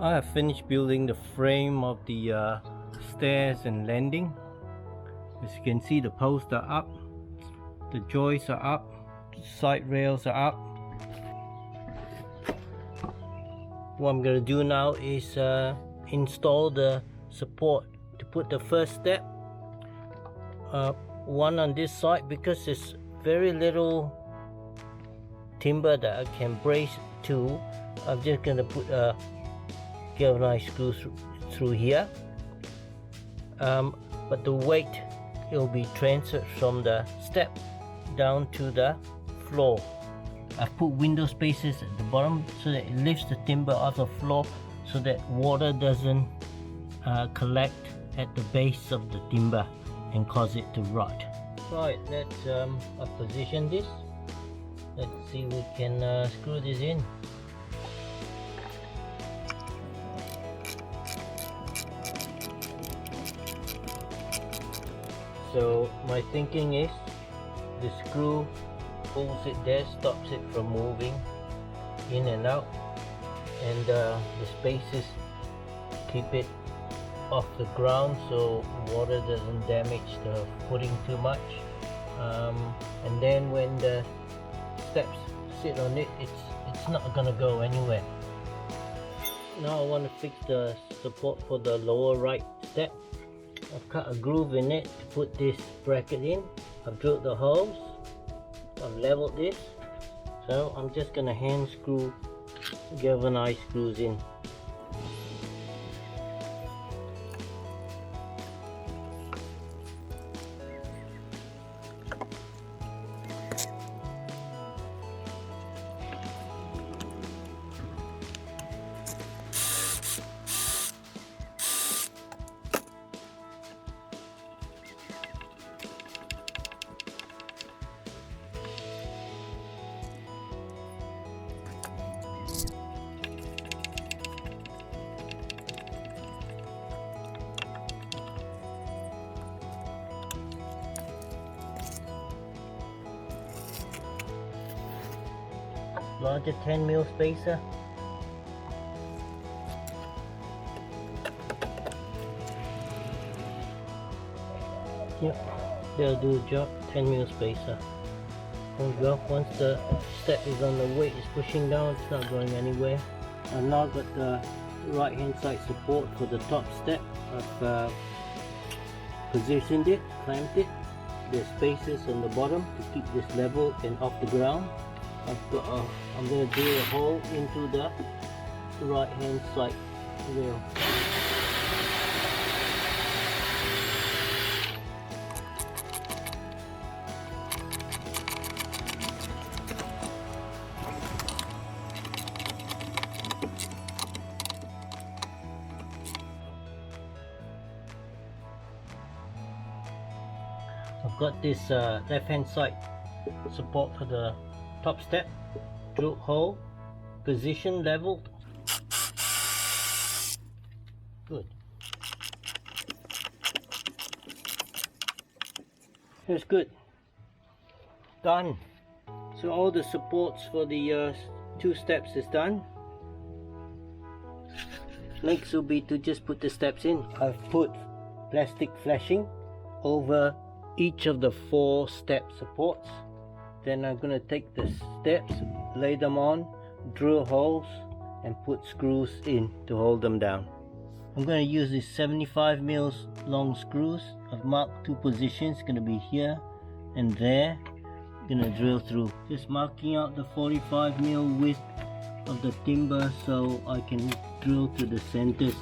I have finished building the frame of the stairs and landing. As you can see, the posts are up, the joists are up, side rails are up. What I'm going to do now is install the support to put the first step. One on this side, because there's very little timber that I can brace to. I'm just going to put a galvanized screw through here, but the weight, it will be transferred from the step down to the floor. I've put window spaces at the bottom so that it lifts the timber off the floor so that water doesn't collect at the base of the timber and cause it to rot. Right, let's position this. Let's see if we can screw this in. So my thinking is the screw pulls it there, stops it from moving in and out, and the spaces keep it off the ground so water doesn't damage the footing too much, and then when the steps sit on it, it's not gonna go anywhere. Now I want to fix the support for the lower right step. I've cut a groove in it to put this bracket in. I've drilled the holes, I've leveled this, so I'm just gonna hand screw galvanized screws in. Larger 10mm spacer. Yep, they'll do the job. 10mm spacer. There we go. Once the step is on the weight is pushing down, it's not going anywhere. I've now got the right hand side support for the top step. I've positioned it, clamped it. There's spaces on the bottom to keep this level and off the ground. I'm going to drill a hole into the right hand side rail. I've got this left hand side support for the top step, drill hole, position leveled. Good. That's good. Done. So all the supports for the two steps is done. Next will be to just put the steps in. I've put plastic flashing over each of the 4 step supports. Then I'm going to take the steps, lay them on, drill holes, and put screws in to hold them down. I'm going to use these 75mm long screws. I've marked 2 positions, going to be here and there. Going to drill through. Just marking out the 45mm width of the timber so I can drill to the centers.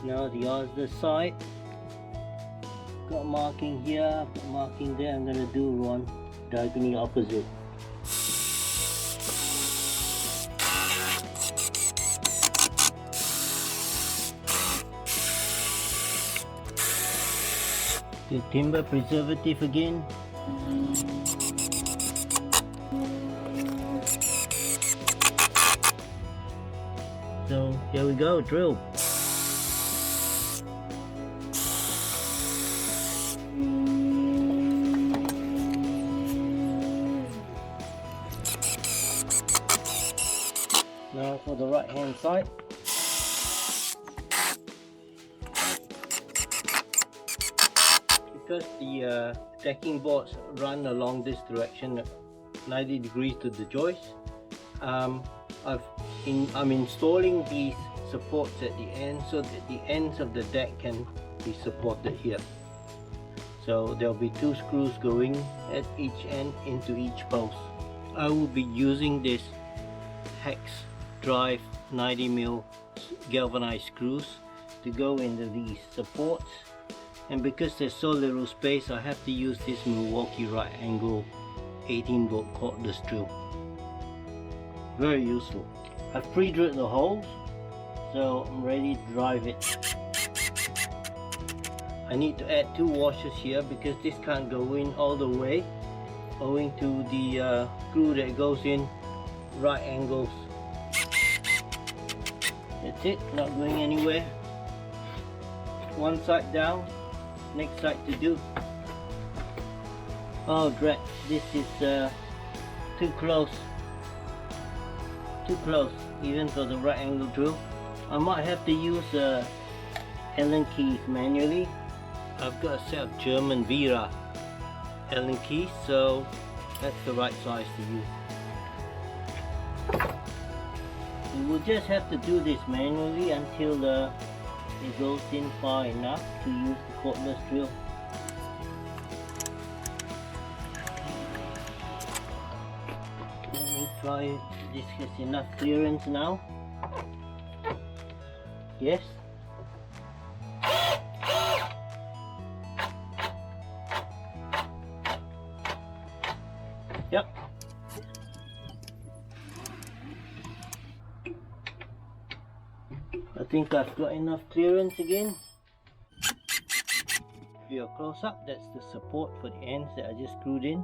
Now the other side, got marking here, got marking there. I'm going to do one diagonally opposite. The timber preservative again. Here we go, drill. Now for the right hand side. Because the decking boards run along this direction 90 degrees to the joist, I'm installing these supports at the end so that the ends of the deck can be supported here. So there'll be 2 screws going at each end into each post. I will be using this hex drive 90mm galvanized screws to go into these supports, and because there's so little space, I have to use this Milwaukee right angle 18V cordless drill. Very useful. I've pre-drilled the holes, so I'm ready to drive it. I need to add 2 washers here because this can't go in all the way owing to the screw that goes in right angles. That's it, not going anywhere. One side down, next side to do. Oh drat, this is too close. Too close, even for the right angle drill. I might have to use Allen keys manually. I've got a set of German Vera Allen keys, so that's the right size to use. We will just have to do this manually until it goes in far enough to use the cordless drill. Let me try this has enough clearance now. Yes. Yep. I think I've got enough clearance again. If you're close up, that's the support for the ends that I just screwed in.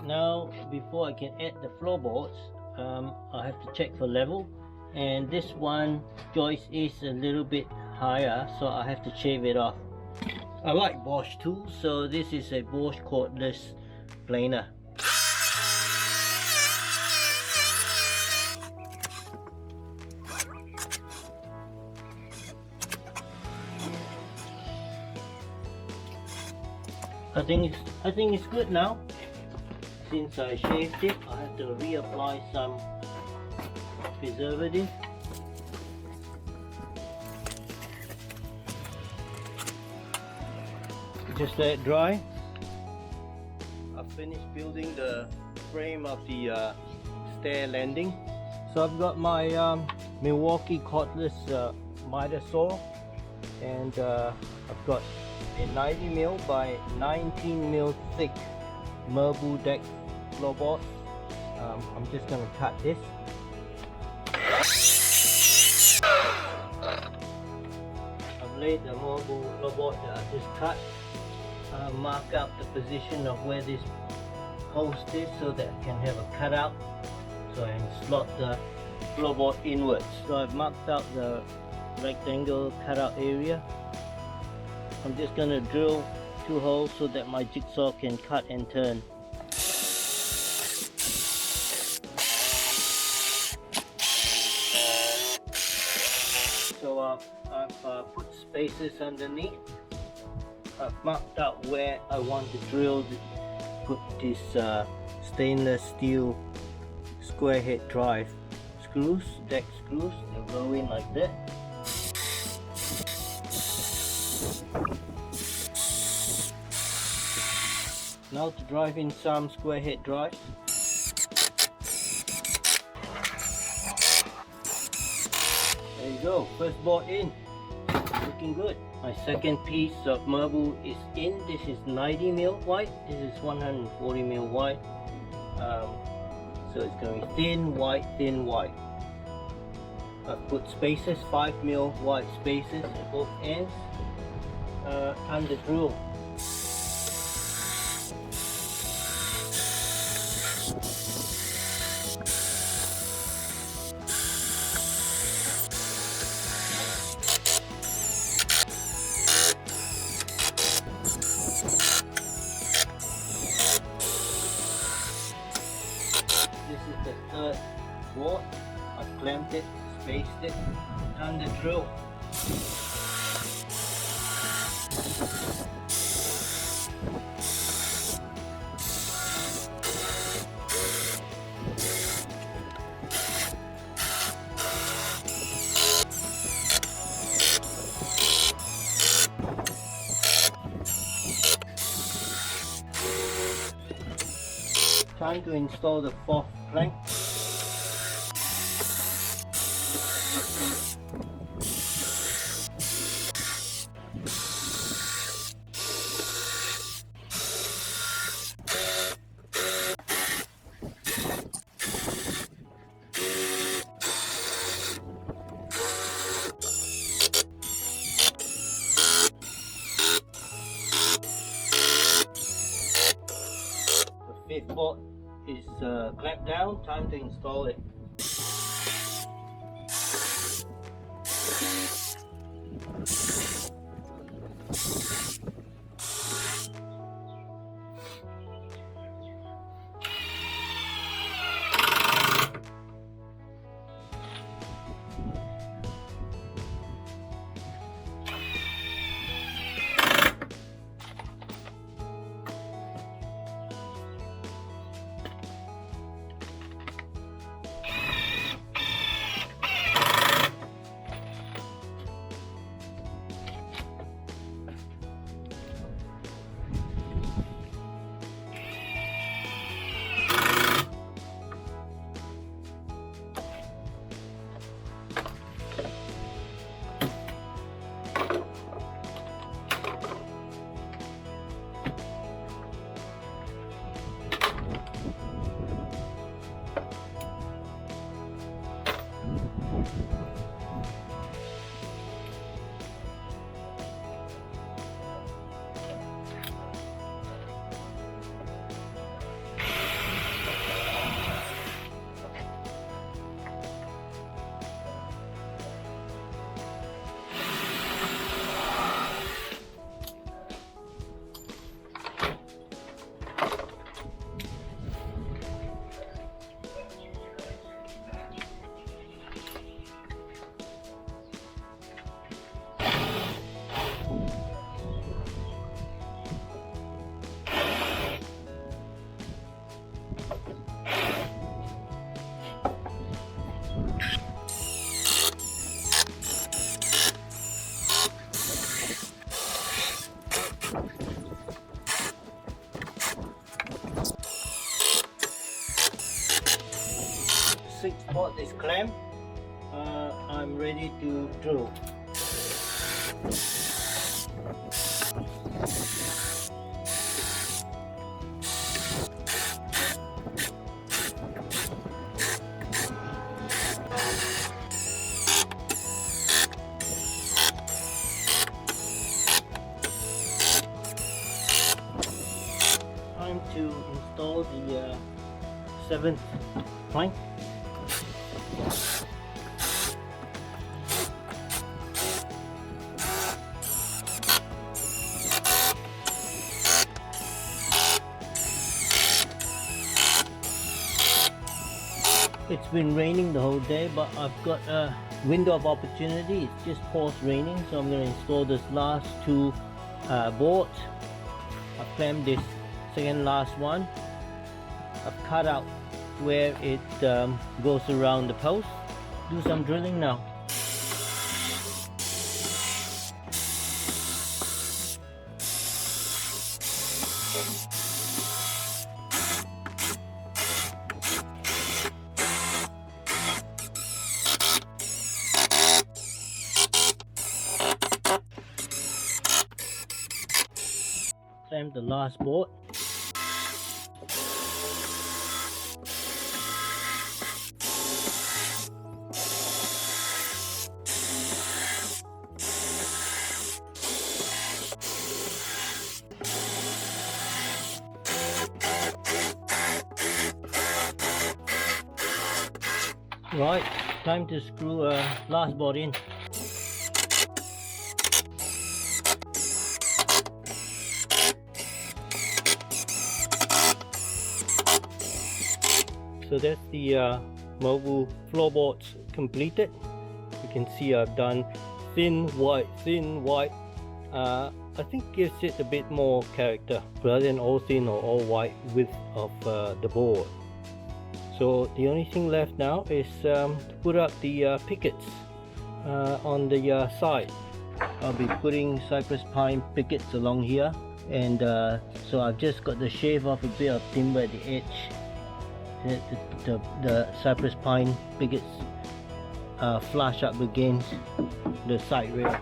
Now, before I can add the floorboards, I have to check for level, and this one joist is a little bit higher, so I have to shave it off. I like Bosch tools, so this is a Bosch cordless planer. I think it's good now. Since I shaved it, I have to reapply some preservative. Just let it dry. I've finished building the frame of the stair landing. So I've got my Milwaukee cordless miter saw, and I've got a 90mm by 19mm thick marble deck floorboard. I'm just going to cut this. I've laid the marble floorboard that I just cut. Mark out the position of where this post is so that I can have a cutout, so I can slot the floorboard inwards. So I've marked out the rectangle cutout area. I'm just going to drill 2 holes so that my jigsaw can cut and turn. So I've put spacers underneath. I've marked out where I want to drill, put this stainless steel square head drive screws, deck screws. They'll go in like that. Now to drive in some square head drives. There you go, first board in. Looking good. My second piece of marble is in. This is 90mm wide, this is 140mm wide. So it's going to be thin, wide. I've put spacers, 5mm wide spacers at both ends. Time to drill. board. I've clamped it, spaced it, and the drill. Time to install the fourth plank. The fifth bolt is clamped down. Time to install it. Sixth bolt is clamped. I'm ready to drill. Time to install the seventh plank. It's been raining the whole day, but I've got a window of opportunity. It's just paused raining, so I'm going to install this last two boards. I've clamped this second last one. I've cut out where it goes around the post. Do some drilling now. Clamp the last board. Right, time to screw last board in. So that's the mobile floorboards completed. You can see I've done thin white. I think gives it a bit more character rather than all thin or all white width of the board. So the only thing left now is to put up the pickets on the side. I'll be putting cypress pine pickets along here, and so I've just got to shave off a bit of timber at the edge. The cypress pine pickets flush up against the side rail.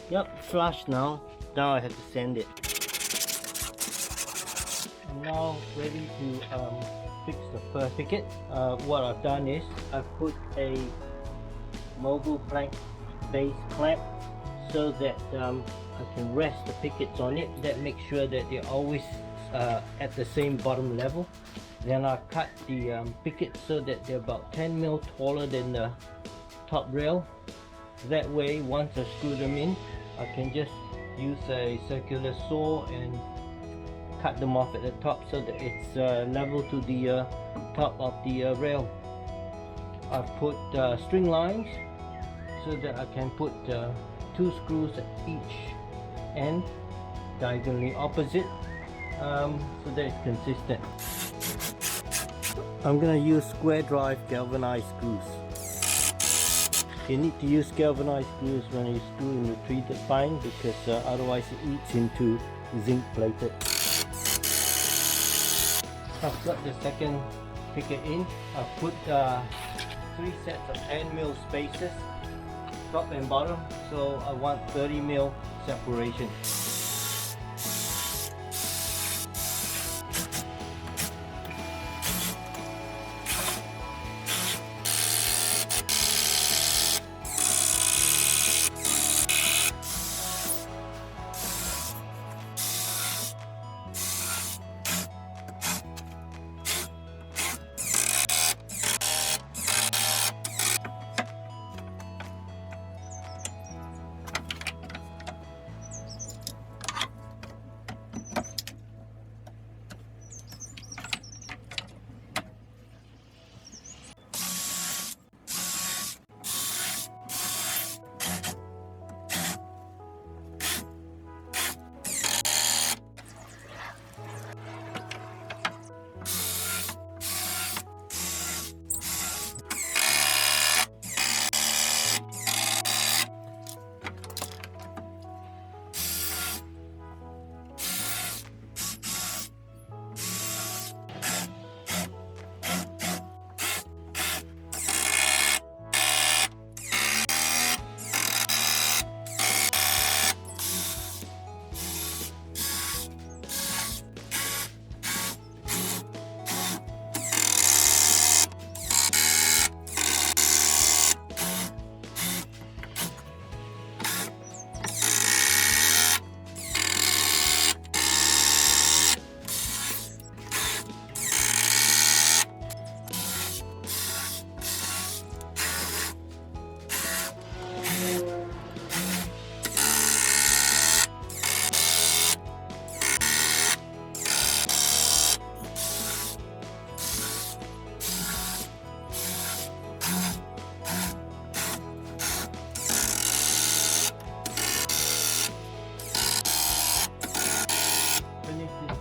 Yep, flush now. Now I have to sand it. I'm now ready to fix the first picket. What I've done is I've put a mobile plank base clamp so that I can rest the pickets on it. That makes sure that they're always at the same bottom level. Then I cut the pickets so that they're about 10 mil taller than the top rail. That way, once I screw them in, I can just use a circular saw and cut them off at the top so that it's level to the top of the rail. I've put string lines so that I can put 2 screws at each end, diagonally opposite, so that it's consistent. I'm going to use square drive galvanized screws. You need to use galvanized screws when you screw in the treated pine, because otherwise it eats into zinc plated. I've got the second picket in. I've put 3 sets of 10 mil spacers, top and bottom, so I want 30 mil separation.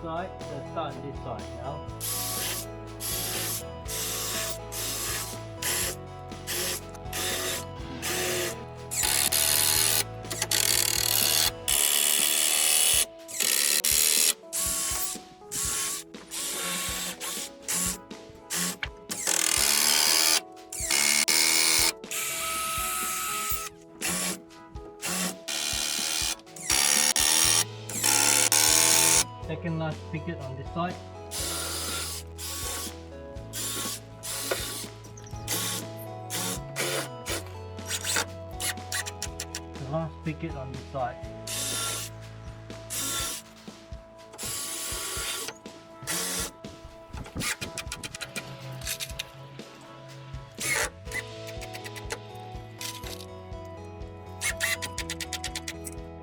Side, let's start on this side now. Second last picket on this side. it on the side.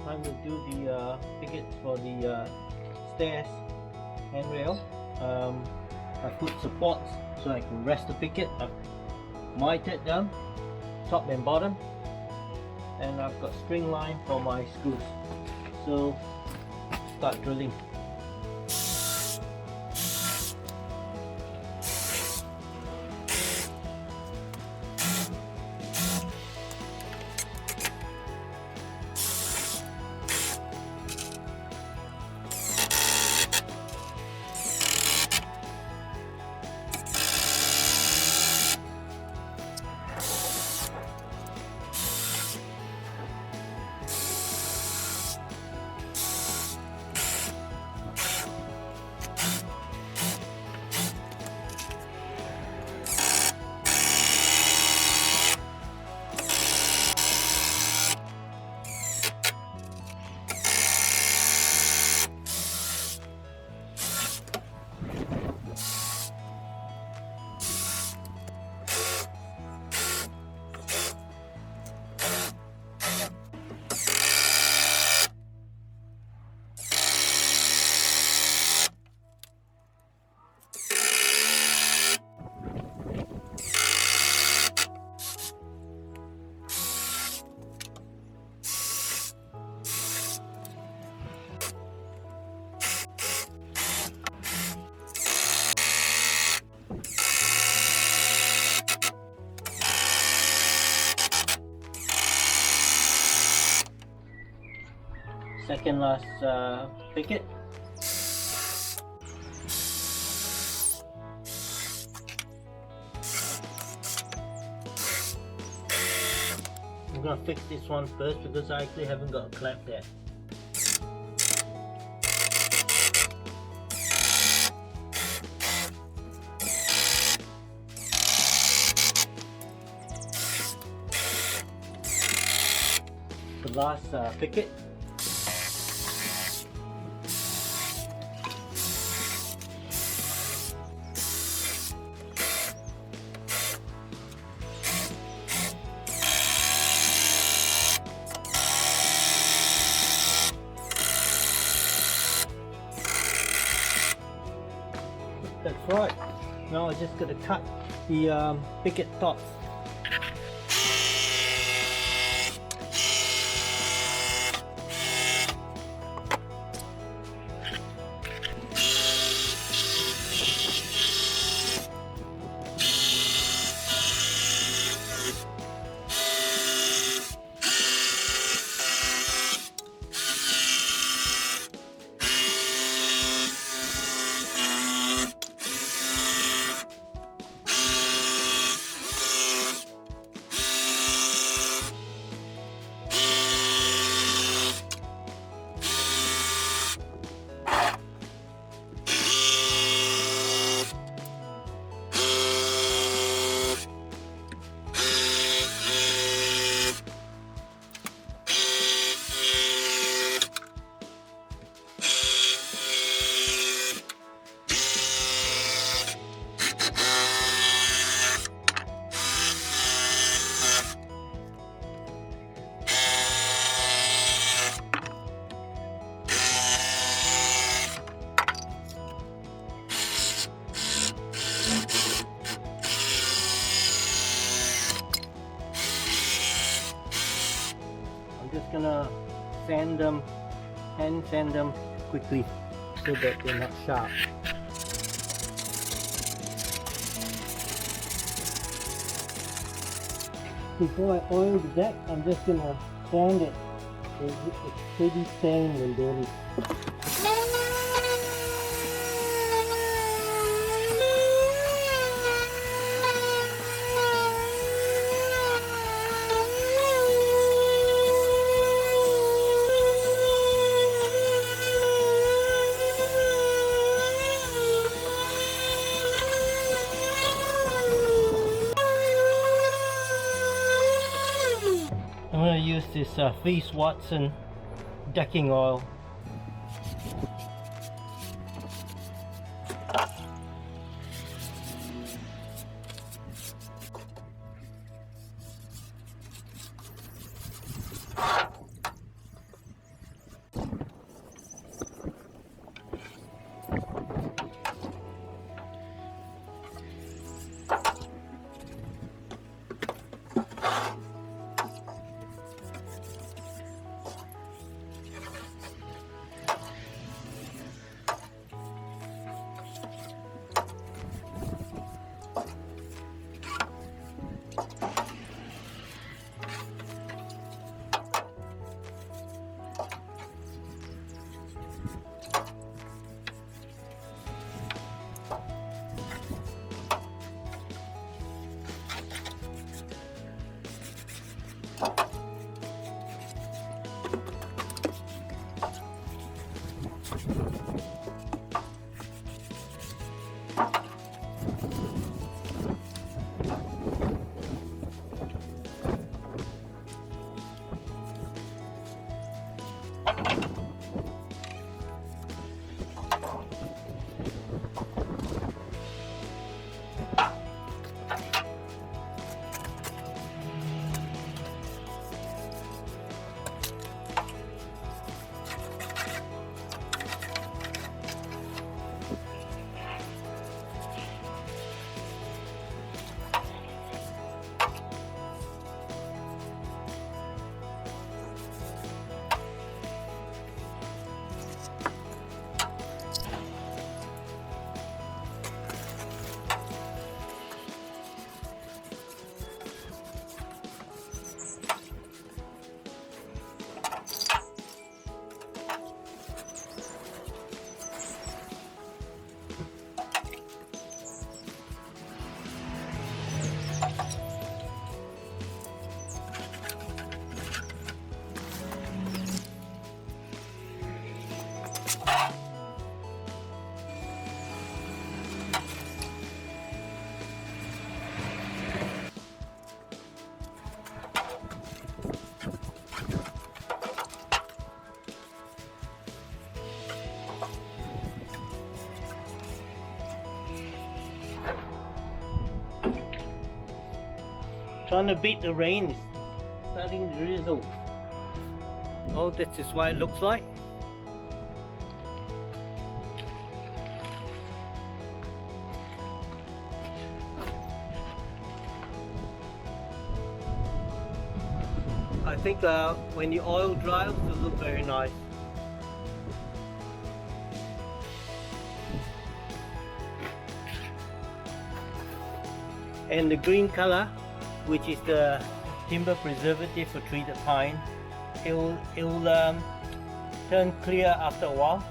Time to do the pickets for the stairs handrail. I put supports so I can rest the picket. I've mited them top and bottom, and I've got string line for my screws. So start drilling. Second last picket. I'm gonna fix this one first because I actually haven't got a clamp there. The last picket. That's right. Now I just gotta cut the picket tops. Just gonna hand sand them quickly so that they're not sharp. Before I oil the deck, I'm just gonna sand it. It's pretty stained and dirty. I'm going to use this this Feast Watson decking oil. Trying to beat the rain, it's starting to drizzle. Oh, this is what it looks like. I think when the oil dries, it'll look very nice. And the green color, which is the timber preservative for treated pine, it'll turn clear after a while.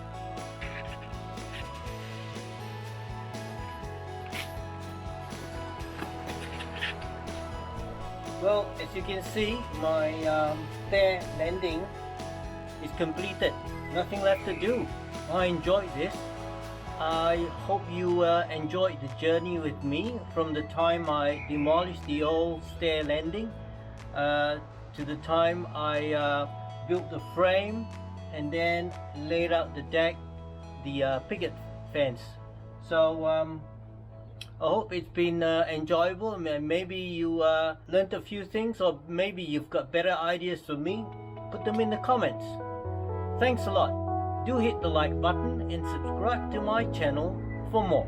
Well, as you can see, my stair landing is completed. Nothing left to do. I enjoyed this. I hope you enjoyed the journey with me from the time I demolished the old stair landing to the time I built the frame and then laid out the deck, the picket fence. So I hope it's been enjoyable. Maybe you learned a few things, or maybe you've got better ideas for me. Put them in the comments. Thanks a lot. Do hit the like button and subscribe to my channel for more.